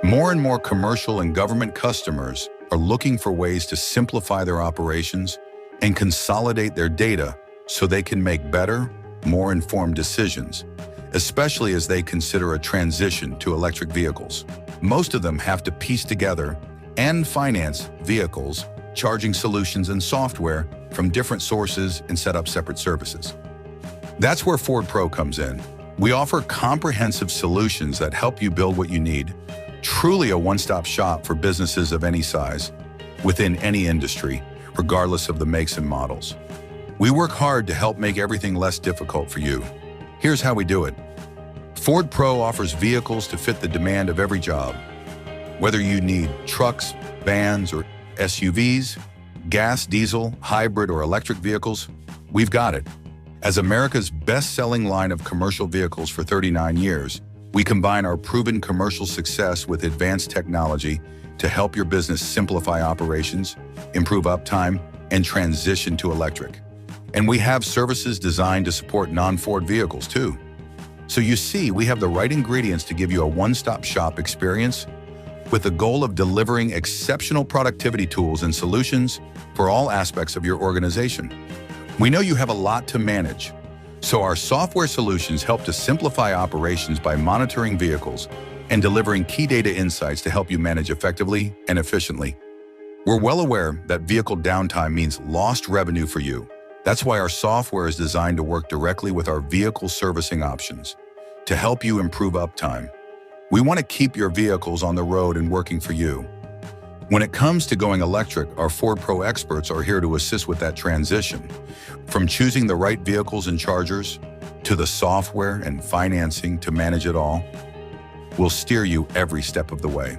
More and more commercial and government customers are looking for ways to simplify their operations and consolidate their data so they can make better, more informed decisions, especially as they consider a transition to electric vehicles. Most of them have to piece together and finance vehicles, charging solutions and software from different sources and set up separate services. That's where Ford Pro comes in. We offer comprehensive solutions that help you build what you need, truly a one-stop shop for businesses of any size, within any industry, regardless of the makes and models. We work hard to help make everything less difficult for you. Here's how we do it. Ford Pro offers vehicles to fit the demand of every job. Whether you need trucks, vans, or SUVs, gas, diesel, hybrid, or electric vehicles, we've got it. As America's best-selling line of commercial vehicles for 39 years, we combine our proven commercial success with advanced technology to help your business simplify operations, improve uptime, and transition to electric. And we have services designed to support non-Ford vehicles too. So you see, we have the right ingredients to give you a one-stop shop experience with the goal of delivering exceptional productivity tools and solutions for all aspects of your organization. We know you have a lot to manage, so our software solutions help to simplify operations by monitoring vehicles and delivering key data insights to help you manage effectively and efficiently. We're well aware that vehicle downtime means lost revenue for you. That's why our software is designed to work directly with our vehicle servicing options to help you improve uptime. We want to keep your vehicles on the road and working for you. When it comes to going electric, our Ford Pro experts are here to assist with that transition. From choosing the right vehicles and chargers, to the software and financing to manage it all, we'll steer you every step of the way.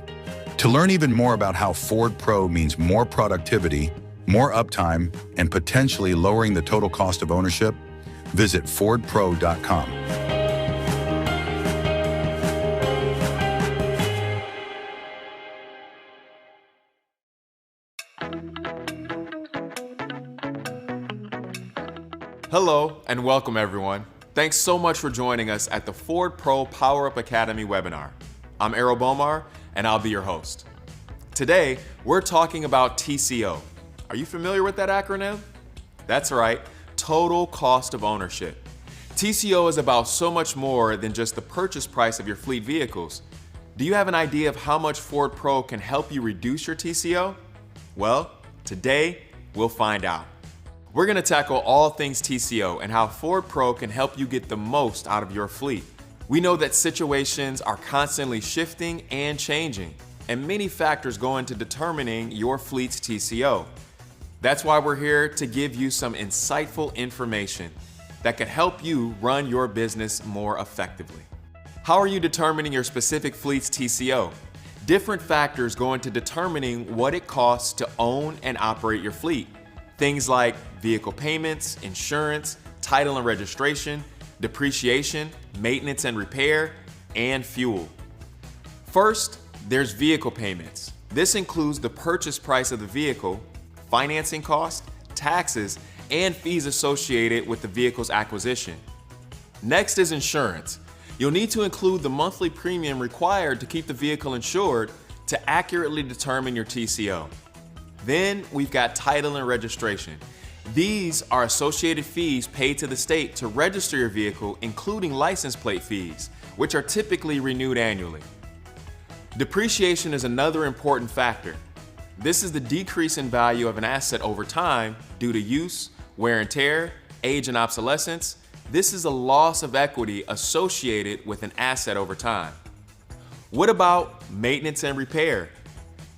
To learn even more about how Ford Pro means more productivity, more uptime, and potentially lowering the total cost of ownership, visit fordpro.com. Hello and welcome everyone. Thanks so much for joining us at the Ford Pro Power Up Academy webinar. I'm Errol Bomar and I'll be your host. Today, we're talking about TCO. Are you familiar with that acronym? That's right, total cost of ownership. TCO is about so much more than just the purchase price of your fleet vehicles. Do you have an idea of how much Ford Pro can help you reduce your TCO? Well, today we'll find out. We're going to tackle all things TCO and how Ford Pro can help you get the most out of your fleet. We know that situations are constantly shifting and changing, and many factors go into determining your fleet's TCO. That's why we're here to give you some insightful information that can help you run your business more effectively. How are you determining your specific fleet's TCO? Different factors go into determining what it costs to own and operate your fleet. Things like vehicle payments, insurance, title and registration, depreciation, maintenance and repair, and fuel. First, there's vehicle payments. This includes the purchase price of the vehicle, financing costs, taxes, and fees associated with the vehicle's acquisition. Next is insurance. You'll need to include the monthly premium required to keep the vehicle insured to accurately determine your TCO. Then we've got title and registration. These are associated fees paid to the state to register your vehicle, including license plate fees, which are typically renewed annually. Depreciation is another important factor. This is the decrease in value of an asset over time due to use, wear and tear, age and obsolescence. This is a loss of equity associated with an asset over time. What about maintenance and repair?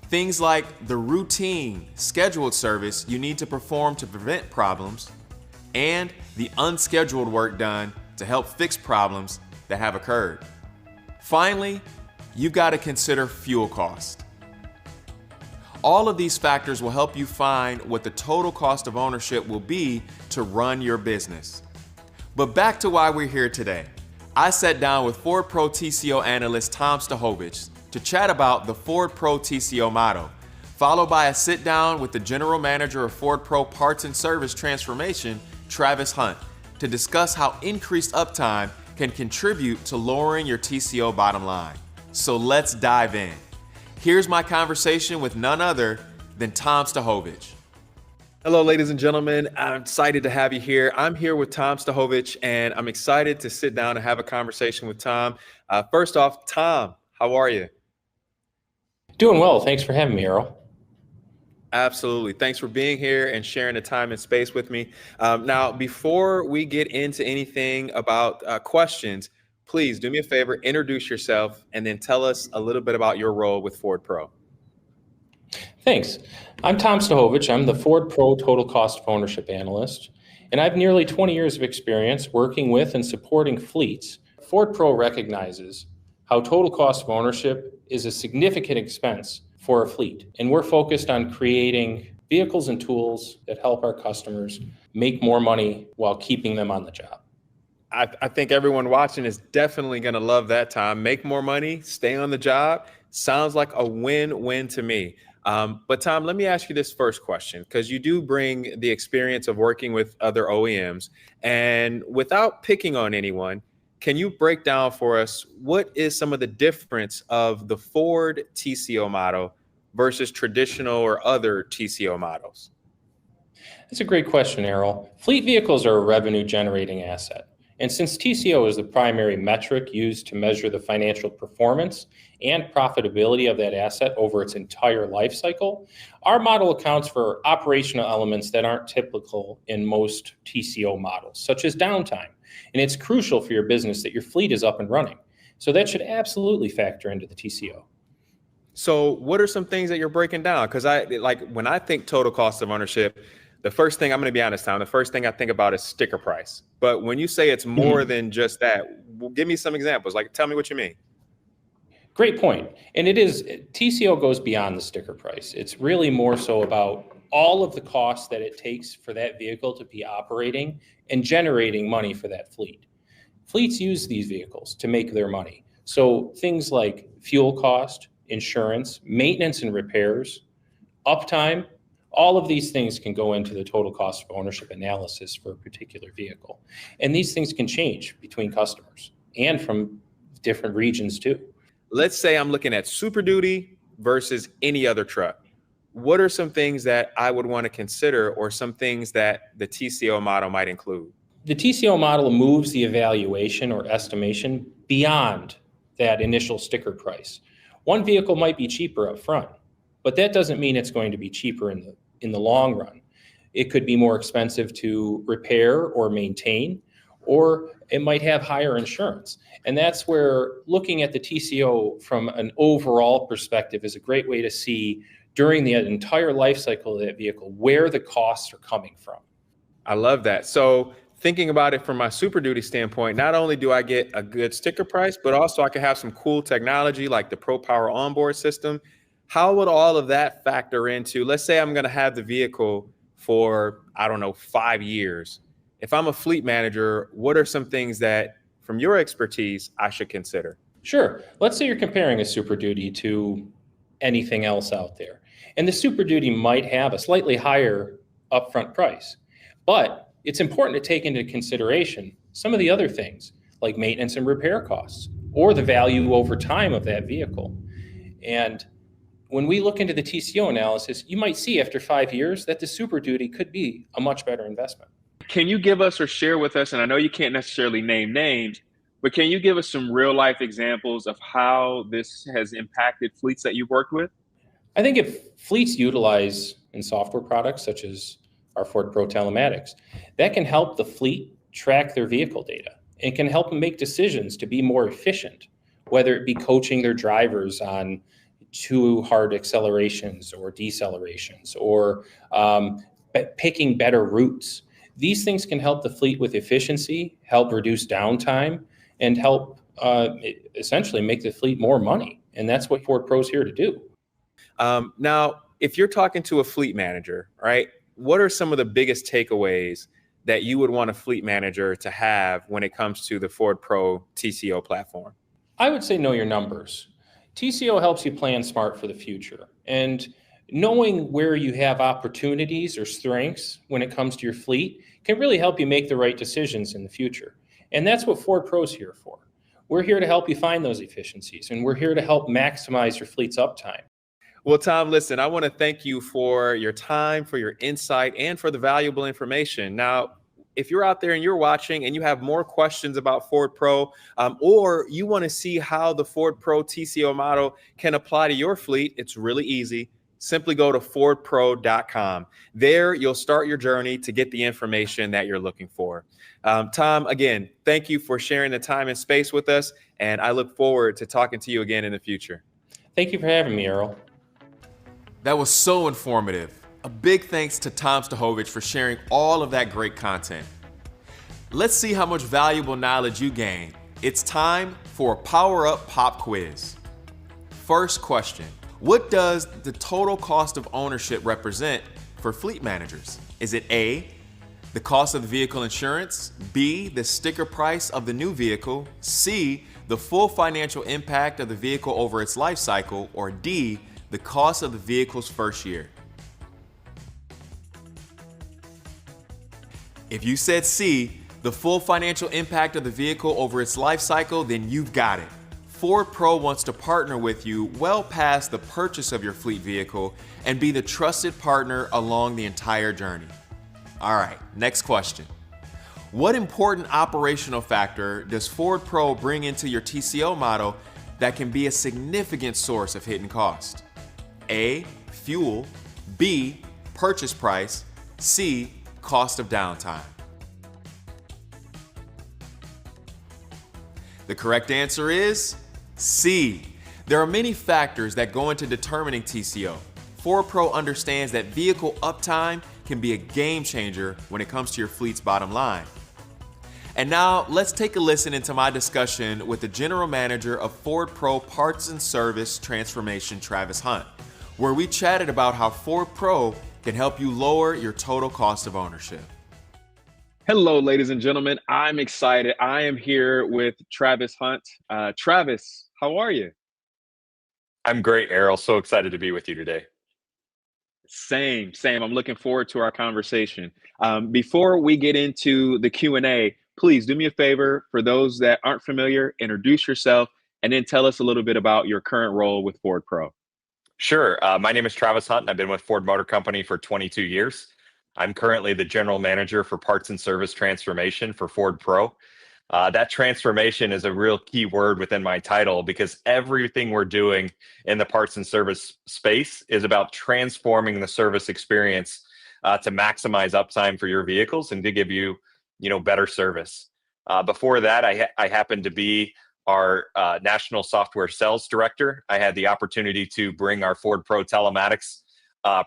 Things like the routine, scheduled service you need to perform to prevent problems, and the unscheduled work done to help fix problems that have occurred. Finally, you've got to consider fuel cost. All of these factors will help you find what the total cost of ownership will be to run your business. But back to why we're here today. I sat down with Ford Pro TCO analyst Tom Stahovich to chat about the Ford Pro TCO model, followed by a sit down with the General Manager of Ford Pro Parts and Service Transformation, Travis Hunt, to discuss how increased uptime can contribute to lowering your TCO bottom line. So let's dive in. Here's my conversation with none other than Tom Stahovich. Hello, ladies and gentlemen. I'm excited to have you here. I'm here with Tom Stahovich, and I'm excited to sit down and have a conversation with Tom. First off, Tom, how are you? Doing well. Thanks for having me, Errol. Absolutely. Thanks for being here and sharing the time and space with me. Now, before we get into anything about questions, please do me a favor, introduce yourself, and then tell us a little bit about your role with Ford Pro. Thanks. I'm Tom Stahovich. I'm the Ford Pro Total Cost of Ownership Analyst, and I have nearly 20 years of experience working with and supporting fleets. Ford Pro recognizes how total cost of ownership is a significant expense for a fleet, and we're focused on creating vehicles and tools that help our customers make more money while keeping them on the job. I think everyone watching is definitely going to love that, Tom. Make more money, stay on the job. Sounds like a win-win to me. But Tom, let me ask you this first question, because you do bring the experience of working with other OEMs. And without picking on anyone, can you break down for us what is some of the difference of the Ford TCO model versus traditional or other TCO models? That's a great question, Errol. Fleet vehicles are a revenue-generating asset. And since TCO is the primary metric used to measure the financial performance and profitability of that asset over its entire life cycle, our model accounts for operational elements that aren't typical in most TCO models, such as downtime. And it's crucial for your business that your fleet is up and running. So that should absolutely factor into the TCO. So what are some things that you're breaking down? Because when I think total cost of ownership, the first thing, I'm going to be honest, Tom, the first thing I think about is sticker price. But when you say it's more than just that, give me some examples. Like, tell me what you mean. Great point. And it is, TCO goes beyond the sticker price. It's really more so about all of the costs that it takes for that vehicle to be operating and generating money for that fleet. Fleets use these vehicles to make their money. So things like fuel cost, insurance, maintenance and repairs, uptime, all of these things can go into the total cost of ownership analysis for a particular vehicle. And these things can change between customers and from different regions too. Let's say I'm looking at Super Duty versus any other truck. What are some things that I would want to consider, or some things that the TCO model might include? The TCO model moves the evaluation or estimation beyond that initial sticker price. One vehicle might be cheaper up front, but that doesn't mean it's going to be cheaper in the long run. It could be more expensive to repair or maintain, or it might have higher insurance. And that's where looking at the TCO from an overall perspective is a great way to see during the entire life cycle of that vehicle where the costs are coming from. I love that. So thinking about it from my Super Duty standpoint, not only do I get a good sticker price, but also I can have some cool technology like the Pro Power onboard system. How would all of that factor into, let's say I'm going to have the vehicle for, 5 years. If I'm a fleet manager, what are some things that, from your expertise, I should consider? Sure. Let's say you're comparing a Super Duty to anything else out there. And the Super Duty might have a slightly higher upfront price. But it's important to take into consideration some of the other things like maintenance and repair costs or the value over time of that vehicle. And when we look into the TCO analysis, you might see after 5 years that the Super Duty could be a much better investment. Can you give us or share with us, and I know you can't necessarily name names, but can you give us some real life examples of how this has impacted fleets that you've worked with? I think if fleets utilize in software products such as our Ford Pro Telematics, that can help the fleet track their vehicle data and can help them make decisions to be more efficient, whether it be coaching their drivers on too hard accelerations or decelerations or picking better routes. These things can help the fleet with efficiency, help reduce downtime, and help essentially make the fleet more money. And that's what Ford Pro is here to do. Now, if you're talking to a fleet manager, right, what are some of the biggest takeaways that you would want a fleet manager to have when it comes to the Ford Pro TCO platform? I would say know your numbers. TCO helps you plan smart for the future. And knowing where you have opportunities or strengths when it comes to your fleet can really help you make the right decisions in the future. And that's what Ford Pro is here for. We're here to help you find those efficiencies, and we're here to help maximize your fleet's uptime. Well, Tom, listen, I want to thank you for your time, for your insight, and for the valuable information. Now, if you're out there and you're watching and you have more questions about Ford Pro, or you want to see how the Ford Pro TCO model can apply to your fleet, it's really easy. Simply go to fordpro.com. There, you'll start your journey to get the information that you're looking for. Tom, again, thank you for sharing the time and space with us, and I look forward to talking to you again in the future. Thank you for having me, Errol. That was so informative. A big thanks to Tom Stahovich for sharing all of that great content. Let's see how much valuable knowledge you gain. It's time for a Power Up Pop Quiz. First question, what does the total cost of ownership represent for fleet managers? Is it A, the cost of the vehicle insurance, B, the sticker price of the new vehicle, C, the full financial impact of the vehicle over its life cycle, or D, the cost of the vehicle's first year? If you said C, the full financial impact of the vehicle over its life cycle, then you've got it. Ford Pro wants to partner with you well past the purchase of your fleet vehicle and be the trusted partner along the entire journey. All right, next question. What important operational factor does Ford Pro bring into your TCO model that can be a significant source of hidden cost? A, fuel, B, purchase price, C, cost of downtime. The correct answer is C. There are many factors that go into determining TCO. Ford Pro understands that vehicle uptime can be a game changer when it comes to your fleet's bottom line. And now let's take a listen into my discussion with the General Manager of Ford Pro Parts and Service Transformation, Travis Hunt, where we chatted about how Ford Pro can help you lower your total cost of ownership. Hello, ladies and gentlemen. I'm excited. I am here with Travis Hunt. Travis, how are you? I'm great, Errol. So excited to be with you today. Same. I'm looking forward to our conversation. Before we get into the Q&A, please do me a favor. For those that aren't familiar, introduce yourself and then tell us a little bit about your current role with Ford Pro. Sure. My name is Travis Hunt, and I've been with Ford Motor Company for 22 years. I'm currently the General Manager for Parts and Service Transformation for Ford Pro. That transformation is a real key word within my title because everything we're doing in the parts and service space is about transforming the service experience to maximize uptime for your vehicles and to give you, better service. Before that, I happened to be our National Software Sales Director. I had the opportunity to bring our Ford Pro Telematics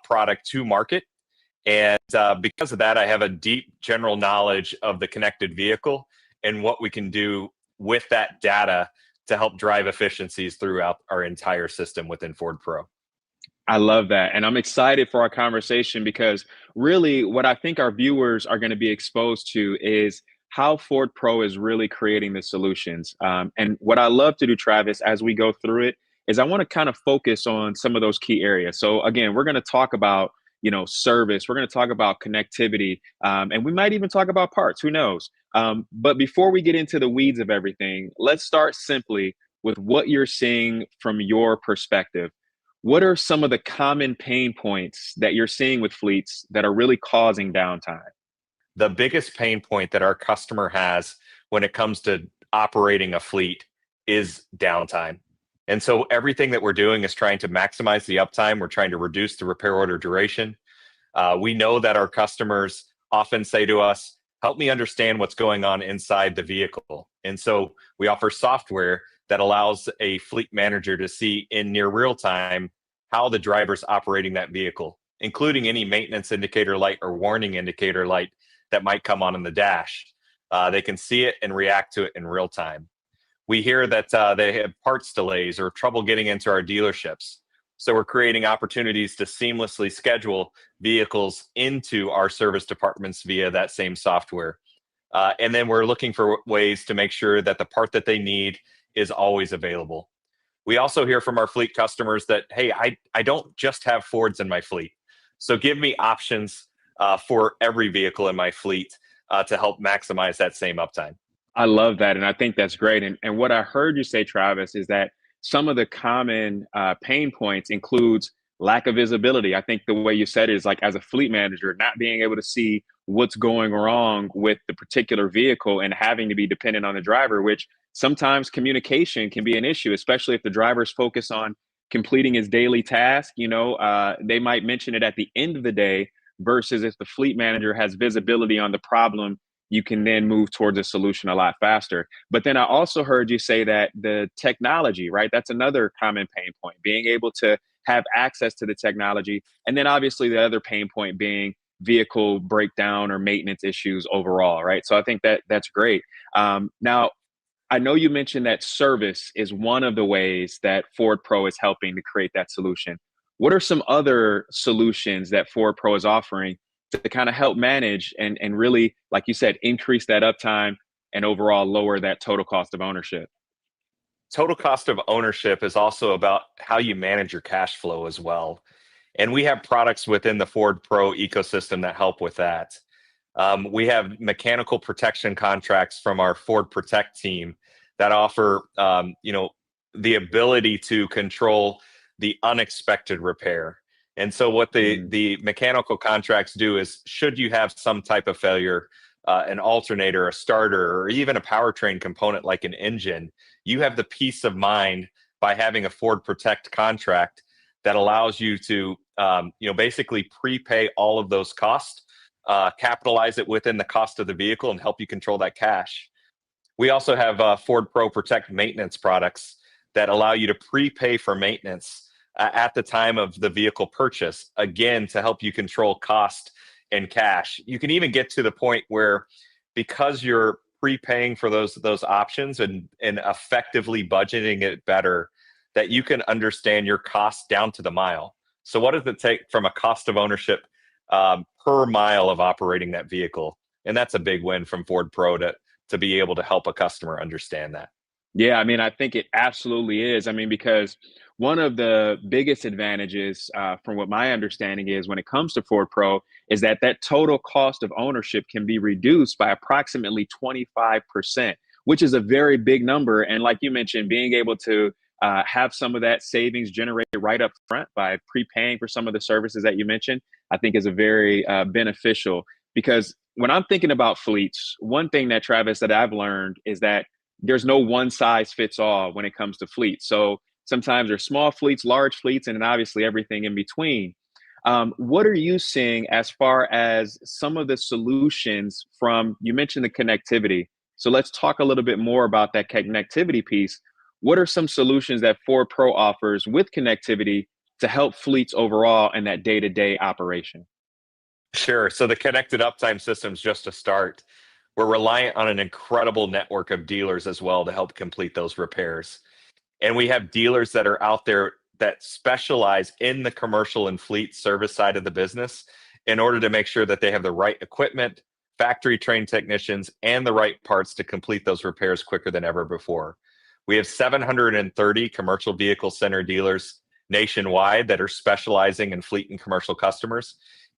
product to market. And because of that, I have a deep general knowledge of the connected vehicle and what we can do with that data to help drive efficiencies throughout our entire system within Ford Pro. I love that. And I'm excited for our conversation because really what I think our viewers are going to be exposed to is how Ford Pro is really creating the solutions. And what I love to do, Travis, as we go through it, is I want to kind of focus on some of those key areas. So again, we're going to talk about service. We're going to talk about connectivity, and we might even talk about parts. Who knows? But before we get into the weeds of everything, let's start simply with what you're seeing from your perspective. What are some of the common pain points that you're seeing with fleets that are really causing downtime? The biggest pain point that our customer has when it comes to operating a fleet is downtime. And so everything that we're doing is trying to maximize the uptime. We're trying to reduce the repair order duration. We know that our customers often say to us, help me understand what's going on inside the vehicle. And so we offer software that allows a fleet manager to see in near real time how the driver's operating that vehicle, including any maintenance indicator light or warning indicator light that might come on in the dash. They can see it and react to it in real time. We hear that they have parts delays or trouble getting into our dealerships. So we're creating opportunities to seamlessly schedule vehicles into our service departments via that same software. And then we're looking for ways to make sure that the part that they need is always available. We also hear from our fleet customers that, hey, I don't just have Fords in my fleet. So give me options for every vehicle in my fleet to help maximize that same uptime. I love that. And I think that's great. And what I heard you say, Travis, is that some of the common pain points includes lack of visibility. I think the way you said it is like as a fleet manager, not being able to see what's going wrong with the particular vehicle and having to be dependent on the driver, which sometimes communication can be an issue, especially if the driver's focused on completing his daily task. They might mention it at the end of the day versus if the fleet manager has visibility on the problem, you can then move towards a solution a lot faster. But then I also heard you say that the technology, right? That's another common pain point, being able to have access to the technology. And then obviously the other pain point being vehicle breakdown or maintenance issues overall, right? So I think that that's great. Now, I know you mentioned that service is one of the ways that Ford Pro is helping to create that solution. What are some other solutions that Ford Pro is offering to kind of help manage and really, like you said, increase that uptime and overall lower that total cost of ownership? Total cost of ownership is also about how you manage your cash flow as well. And we have products within the Ford Pro ecosystem that help with that. We have mechanical protection contracts from our Ford Protect team that offer, the ability to control the unexpected repair. And so what the mechanical contracts do is, should you have some type of failure, an alternator, a starter, or even a powertrain component like an engine, you have the peace of mind by having a Ford Protect contract that allows you to, basically prepay all of those costs, capitalize it within the cost of the vehicle, and help you control that cash. We also have Ford Pro Protect maintenance products that allow you to prepay for maintenance at the time of the vehicle purchase, again, to help you control cost and cash. You can even get to the point where, because you're prepaying for those options and effectively budgeting it better, that you can understand your costs down to the mile. So what does it take from a cost of ownership per mile of operating that vehicle? And that's a big win from Ford Pro to be able to help a customer understand that. Yeah, I mean, I think it absolutely is. I mean, because one of the biggest advantages, from what my understanding is when it comes to Ford Pro, is that that total cost of ownership can be reduced by approximately 25%, which is a very big number. And like you mentioned, being able to have some of that savings generated right up front by prepaying for some of the services that you mentioned, I think is a very beneficial. Because when I'm thinking about fleets, one thing that, Travis, that I've learned is that there's no one size fits all when it comes to fleets. So sometimes there's small fleets, large fleets, and then obviously everything in between. What are you seeing as far as some of the solutions from, you mentioned the connectivity. So let's talk a little bit more about that connectivity piece. What are some solutions that Ford Pro offers with connectivity to help fleets overall in that day-to-day operation? Sure. So the connected uptime system is just a start. We're reliant on an incredible network of dealers as well to help complete those repairs. And we have dealers that are out there that specialize in the commercial and fleet service side of the business in order to make sure that they have the right equipment, factory trained technicians, and the right parts to complete those repairs quicker than ever before. We have 730 commercial vehicle center dealers nationwide that are specializing in fleet and commercial customers.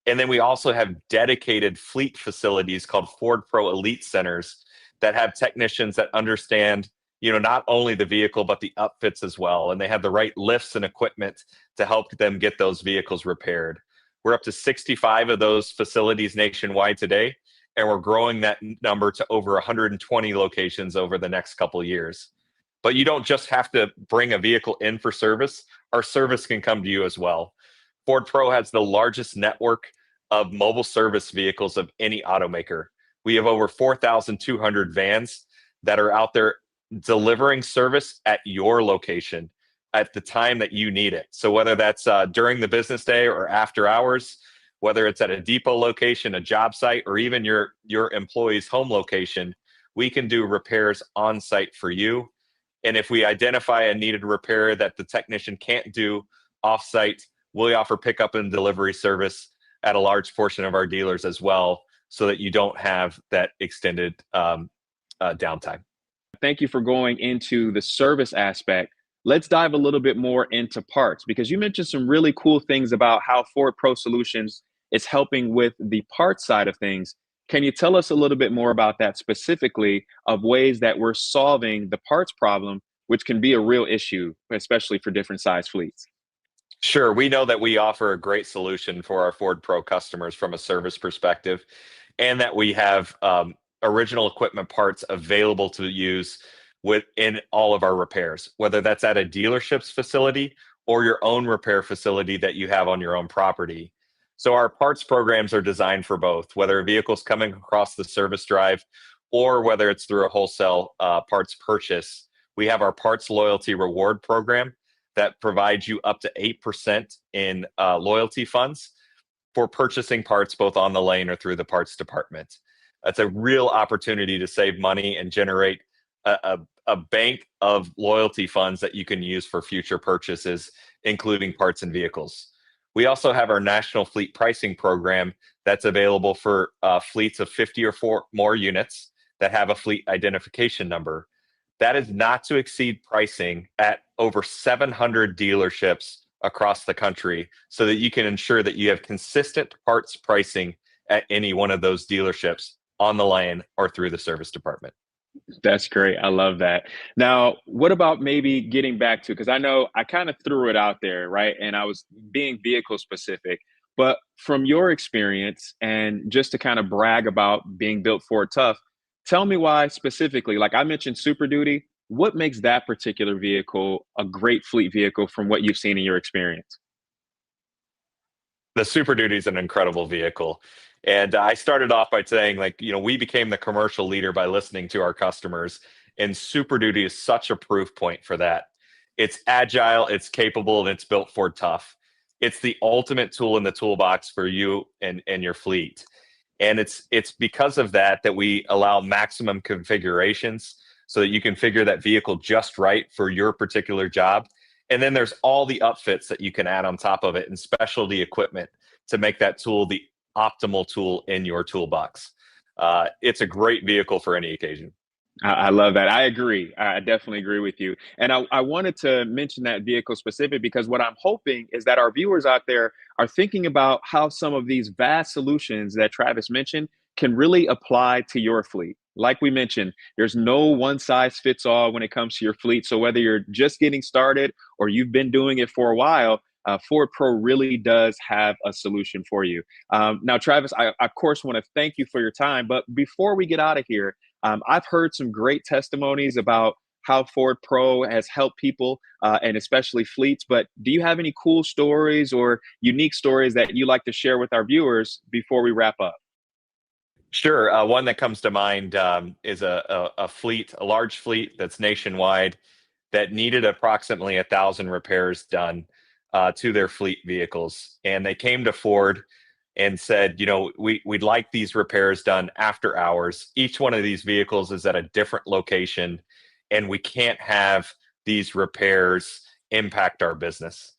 And then we also have dedicated fleet facilities called Ford Pro Elite Centers that have technicians that understand, not only the vehicle, but the upfits as well. And they have the right lifts and equipment to help them get those vehicles repaired. We're up to 65 of those facilities nationwide today, and we're growing that number to over 120 locations over the next couple of years. But you don't just have to bring a vehicle in for service. Our service can come to you as well. Ford Pro has the largest network of mobile service vehicles of any automaker. We have over 4,200 vans that are out there delivering service at your location at the time that you need it. So whether that's during the business day or after hours, whether it's at a depot location, a job site, or even your employee's home location, we can do repairs on site for you. And if we identify a needed repair that the technician can't do off site, we offer pickup and delivery service at a large portion of our dealers as well, so that you don't have that extended downtime. Thank you for going into the service aspect. Let's dive a little bit more into parts, because you mentioned some really cool things about how Ford Pro Solutions is helping with the parts side of things. Can you tell us a little bit more about that, specifically of ways that we're solving the parts problem, which can be a real issue, especially for different size fleets? Sure. We know that we offer a great solution for our Ford Pro customers from a service perspective, and that we have original equipment parts available to use within all of our repairs, whether that's at a dealership's facility or your own repair facility that you have on your own property. So our parts programs are designed for both, whether a vehicle's coming across the service drive or whether it's through a wholesale parts purchase. We have our parts loyalty reward program that provides you up to 8% in loyalty funds for purchasing parts both on the lane or through the parts department. That's a real opportunity to save money and generate a bank of loyalty funds that you can use for future purchases, including parts and vehicles. We also have our national fleet pricing program that's available for fleets of 50 or more units that have a fleet identification number. That is not to exceed pricing at over 700 dealerships across the country, so that you can ensure that you have consistent parts pricing at any one of those dealerships on the lane or through the service department. That's great. I love that. Now, what about maybe getting back to, because I know I kind of threw it out there, right? And I was being vehicle specific, but from your experience and just to kind of brag about being built Ford tough, tell me why specifically, like I mentioned Super Duty, what makes that particular vehicle a great fleet vehicle from what you've seen in your experience? The Super Duty is an incredible vehicle. And I started off by saying, like, we became the commercial leader by listening to our customers. And Super Duty is such a proof point for that. It's agile, it's capable, and it's built for tough. It's the ultimate tool in the toolbox for you and your fleet. And it's because of that that we allow maximum configurations so that you can figure that vehicle just right for your particular job. And then there's all the upfits that you can add on top of it and specialty equipment to make that tool the optimal tool in your toolbox. It's a great vehicle for any occasion. I love that. I agree. I definitely agree with you. And I wanted to mention that vehicle specific because what I'm hoping is that our viewers out there are thinking about how some of these vast solutions that Travis mentioned can really apply to your fleet. Like we mentioned, there's no one size fits all when it comes to your fleet. So whether you're just getting started or you've been doing it for a while, Ford Pro really does have a solution for you. Now, Travis, I of course want to thank you for your time. But before we get out of here, I've heard some great testimonies about how Ford Pro has helped people and especially fleets. But do you have any cool stories or unique stories that you like to share with our viewers before we wrap up? Sure. One that comes to mind is a fleet, a large fleet that's nationwide that needed approximately 1,000 repairs done to their fleet vehicles. And they came to Ford and said, we'd like these repairs done after hours. Each one of these vehicles is at a different location, and we can't have these repairs impact our business.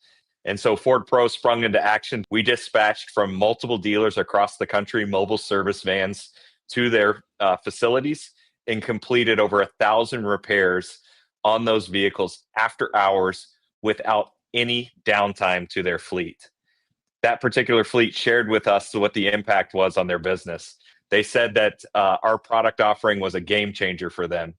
And so Ford Pro sprung into action. We dispatched from multiple dealers across the country mobile service vans to their facilities and completed over 1,000 repairs on those vehicles after hours without any downtime to their fleet. That particular fleet shared with us what the impact was on their business. They said that our product offering was a game changer for them.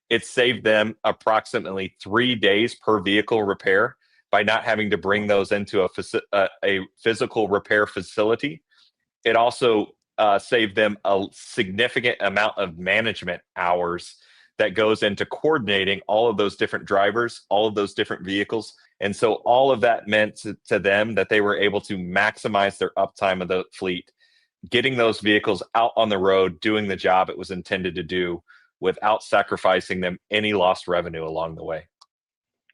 It saved them approximately 3 days per vehicle repair by not having to bring those into a physical repair facility. It also saved them a significant amount of management hours that goes into coordinating all of those different drivers, all of those different vehicles. And so all of that meant to them that they were able to maximize their uptime of the fleet, getting those vehicles out on the road, doing the job it was intended to do without sacrificing them any lost revenue along the way.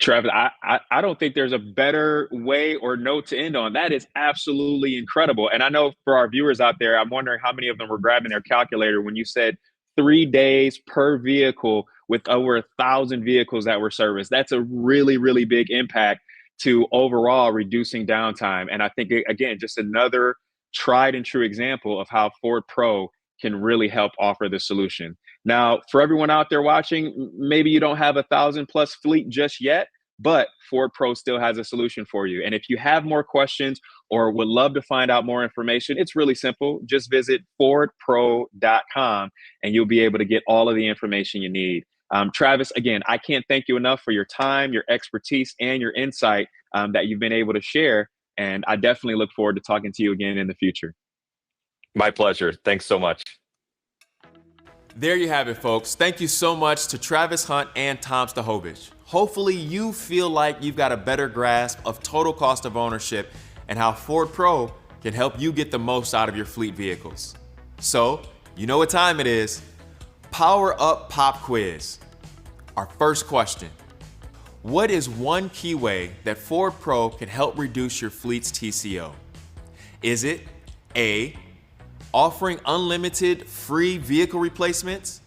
Travis, I don't think there's a better way or note to end on. That is absolutely incredible. And I know for our viewers out there, I'm wondering how many of them were grabbing their calculator when you said 3 days per vehicle with over 1,000 vehicles that were serviced. That's a really, really big impact to overall reducing downtime. And I think, again, just another tried and true example of how Ford Pro can really help offer the solution. Now, for everyone out there watching, maybe you don't have 1,000+ fleet just yet, but Ford Pro still has a solution for you. And if you have more questions or would love to find out more information, it's really simple. Just visit fordpro.com and you'll be able to get all of the information you need. Travis, again, I can't thank you enough for your time, your expertise, and your insight that you've been able to share. And I definitely look forward to talking to you again in the future. My pleasure. Thanks so much. There you have it, folks. Thank you so much to Travis Hunt and Tom Stahovich. Hopefully you feel like you've got a better grasp of total cost of ownership and how Ford Pro can help you get the most out of your fleet vehicles. So, you know what time it is. Power Up Pop Quiz. Our first question. What is one key way that Ford Pro can help reduce your fleet's TCO? Is it A, offering unlimited free vehicle replacements?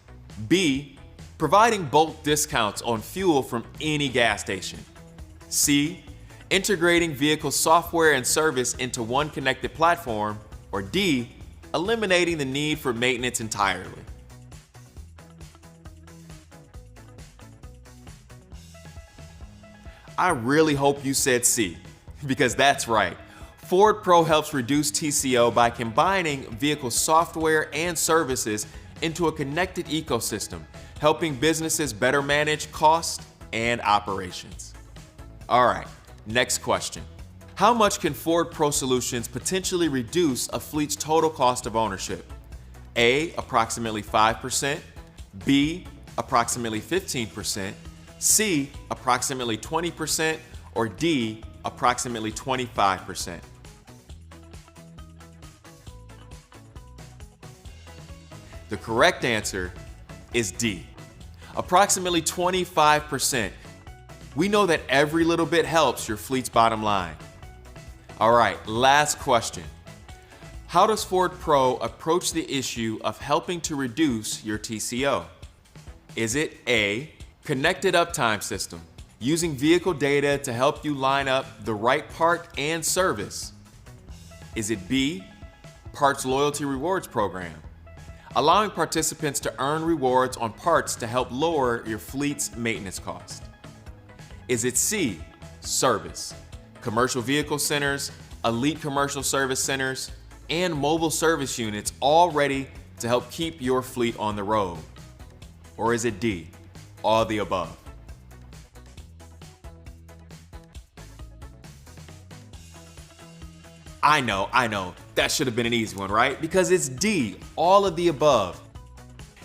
B, providing bulk discounts on fuel from any gas station? C, integrating vehicle software and service into one connected platform? Or D, eliminating the need for maintenance entirely? I really hope you said C, because that's right. Ford Pro helps reduce TCO by combining vehicle software and services into a connected ecosystem, helping businesses better manage cost and operations. All right, next question. How much can Ford Pro Solutions potentially reduce a fleet's total cost of ownership? A, approximately 5%, B, approximately 15%, C, approximately 20%, or D, approximately 25%. The correct answer is D, approximately 25%. We know that every little bit helps your fleet's bottom line. All right, last question. How does Ford Pro approach the issue of helping to reduce your TCO? Is it A, connected uptime system, using vehicle data to help you line up the right part and service? Is it B, parts loyalty rewards program, allowing participants to earn rewards on parts to help lower your fleet's maintenance cost? Is it C, service, commercial vehicle centers, elite commercial service centers, and mobile service units all ready to help keep your fleet on the road? Or is it D, all the above? I know, that should have been an easy one, right? Because it's D, all of the above.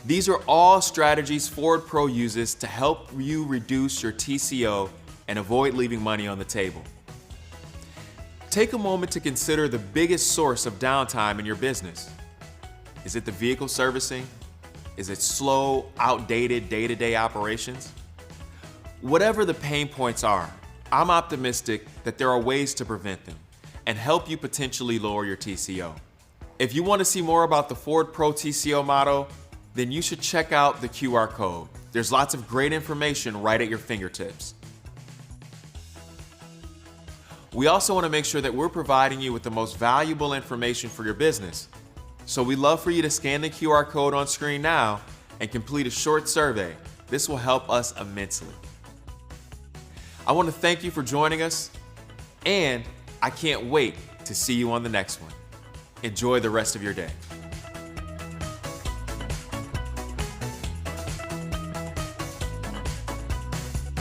These are all strategies Ford Pro uses to help you reduce your TCO and avoid leaving money on the table. Take a moment to consider the biggest source of downtime in your business. Is it the vehicle servicing? Is it slow, outdated day-to-day operations? Whatever the pain points are, I'm optimistic that there are ways to prevent them and help you potentially lower your TCO. If you want to see more about the Ford Pro TCO model, then you should check out the QR code. There's lots of great information right at your fingertips. We also want to make sure that we're providing you with the most valuable information for your business. So we'd love for you to scan the QR code on screen now and complete a short survey. This will help us immensely. I want to thank you for joining us, and I can't wait to see you on the next one. Enjoy the rest of your day.